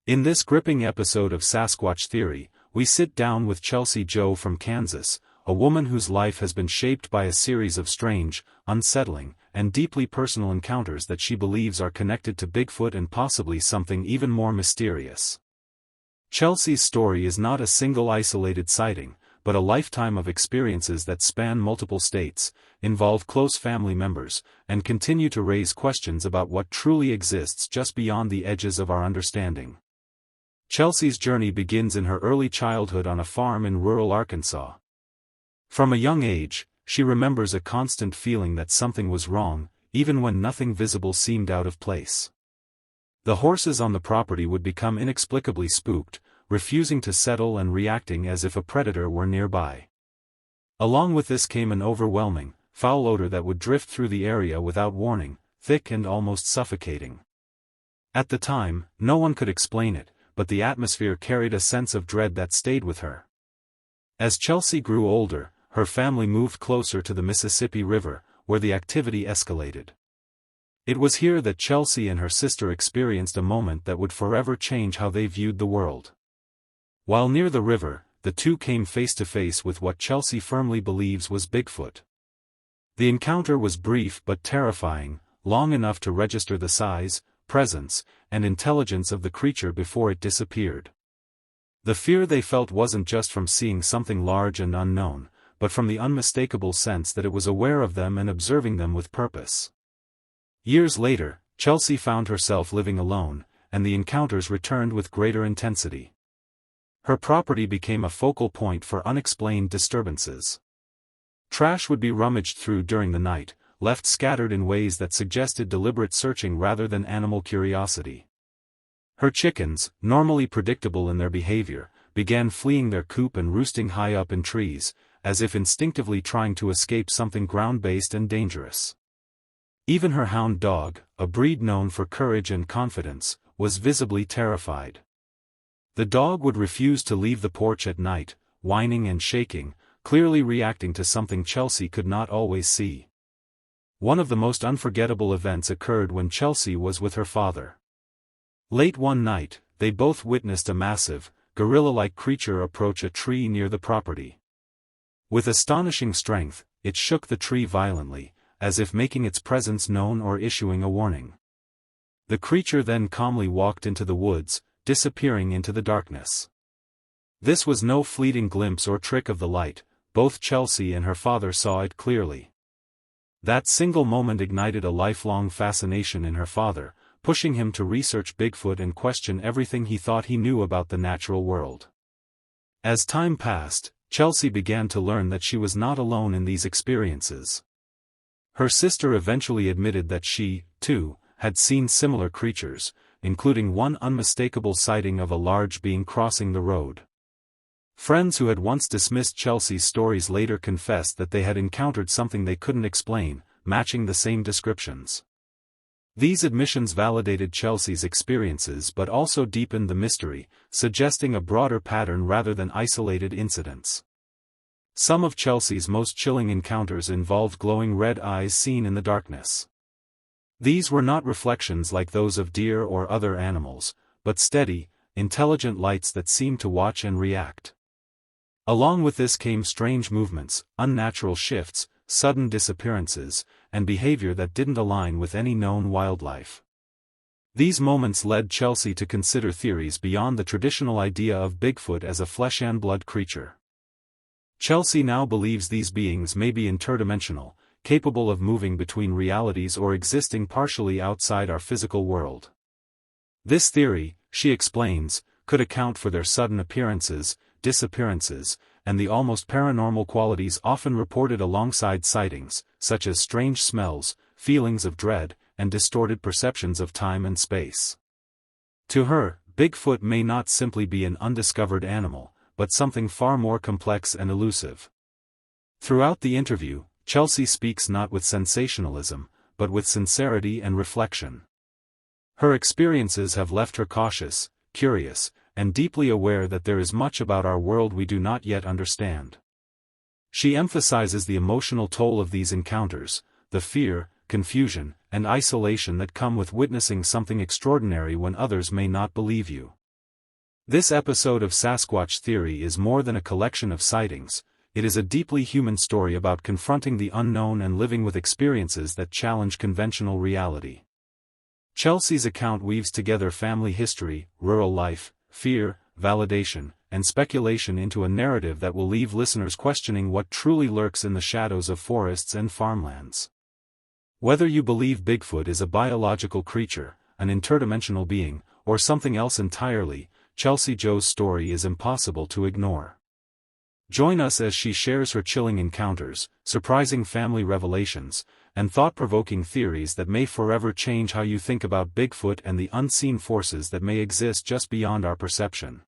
In this gripping episode of Sasquatch Theory, we sit down with Chelsea Jo from Kansas, a woman whose life has been shaped by a series of strange, unsettling, and deeply personal encounters that she believes are connected to Bigfoot and possibly something even more mysterious. Chelsea's story is not a single isolated sighting, but a lifetime of experiences that span multiple states, involve close family members, and continue to raise questions about what truly exists just beyond the edges of our understanding. Chelsea's journey begins in her early childhood on a farm in rural Arkansas. From a young age, she remembers a constant feeling that something was wrong, even when nothing visible seemed out of place. The horses on the property would become inexplicably spooked, refusing to settle and reacting as if a predator were nearby. Along with this came an overwhelming, foul odor that would drift through the area without warning, thick and almost suffocating. At the time, no one could explain it, but the atmosphere carried a sense of dread that stayed with her. As Chelsea grew older, her family moved closer to the Mississippi River, where the activity escalated. It was here that Chelsea and her sister experienced a moment that would forever change how they viewed the world. While near the river, the two came face to face with what Chelsea firmly believes was Bigfoot. The encounter was brief but terrifying, long enough to register the size, presence, and intelligence of the creature before it disappeared. The fear they felt wasn't just from seeing something large and unknown, but from the unmistakable sense that it was aware of them and observing them with purpose. Years later, Chelsea found herself living alone, and the encounters returned with greater intensity. Her property became a focal point for unexplained disturbances. Trash would be rummaged through during the night, left scattered in ways that suggested deliberate searching rather than animal curiosity. Her chickens, normally predictable in their behavior, began fleeing their coop and roosting high up in trees, as if instinctively trying to escape something ground-based and dangerous. Even her hound dog, a breed known for courage and confidence, was visibly terrified. The dog would refuse to leave the porch at night, whining and shaking, clearly reacting to something Chelsea could not always see. One of the most unforgettable events occurred when Chelsea was with her father. Late one night, they both witnessed a massive, gorilla-like creature approach a tree near the property. With astonishing strength, it shook the tree violently, as if making its presence known or issuing a warning. The creature then calmly walked into the woods, disappearing into the darkness. This was no fleeting glimpse or trick of the light, both Chelsea and her father saw it clearly. That single moment ignited a lifelong fascination in her father, pushing him to research Bigfoot and question everything he thought he knew about the natural world. As time passed, Chelsea began to learn that she was not alone in these experiences. Her sister eventually admitted that she, too, had seen similar creatures, including one unmistakable sighting of a large being crossing the road. Friends who had once dismissed Chelsea's stories later confessed that they had encountered something they couldn't explain, matching the same descriptions. These admissions validated Chelsea's experiences but also deepened the mystery, suggesting a broader pattern rather than isolated incidents. Some of Chelsea's most chilling encounters involved glowing red eyes seen in the darkness. These were not reflections like those of deer or other animals, but steady, intelligent lights that seemed to watch and react. Along with this came strange movements, unnatural shifts, sudden disappearances, and behavior that didn't align with any known wildlife. These moments led Chelsea to consider theories beyond the traditional idea of Bigfoot as a flesh-and-blood creature. Chelsea now believes these beings may be interdimensional, capable of moving between realities or existing partially outside our physical world. This theory, she explains, could account for their sudden appearances, disappearances, and the almost paranormal qualities often reported alongside sightings, such as strange smells, feelings of dread, and distorted perceptions of time and space. To her, Bigfoot may not simply be an undiscovered animal, but something far more complex and elusive. Throughout the interview, Chelsea speaks not with sensationalism, but with sincerity and reflection. Her experiences have left her cautious, curious, and deeply aware that there is much about our world we do not yet understand. She emphasizes the emotional toll of these encounters, the fear, confusion, and isolation that come with witnessing something extraordinary when others may not believe you. This episode of Sasquatch Theory is more than a collection of sightings, it is a deeply human story about confronting the unknown and living with experiences that challenge conventional reality. Chelsea's account weaves together family history, rural life, fear, validation, and speculation into a narrative that will leave listeners questioning what truly lurks in the shadows of forests and farmlands. Whether you believe Bigfoot is a biological creature, an interdimensional being, or something else entirely, Chelsea Joe's story is impossible to ignore. Join us as she shares her chilling encounters, surprising family revelations, and thought-provoking theories that may forever change how you think about Bigfoot and the unseen forces that may exist just beyond our perception.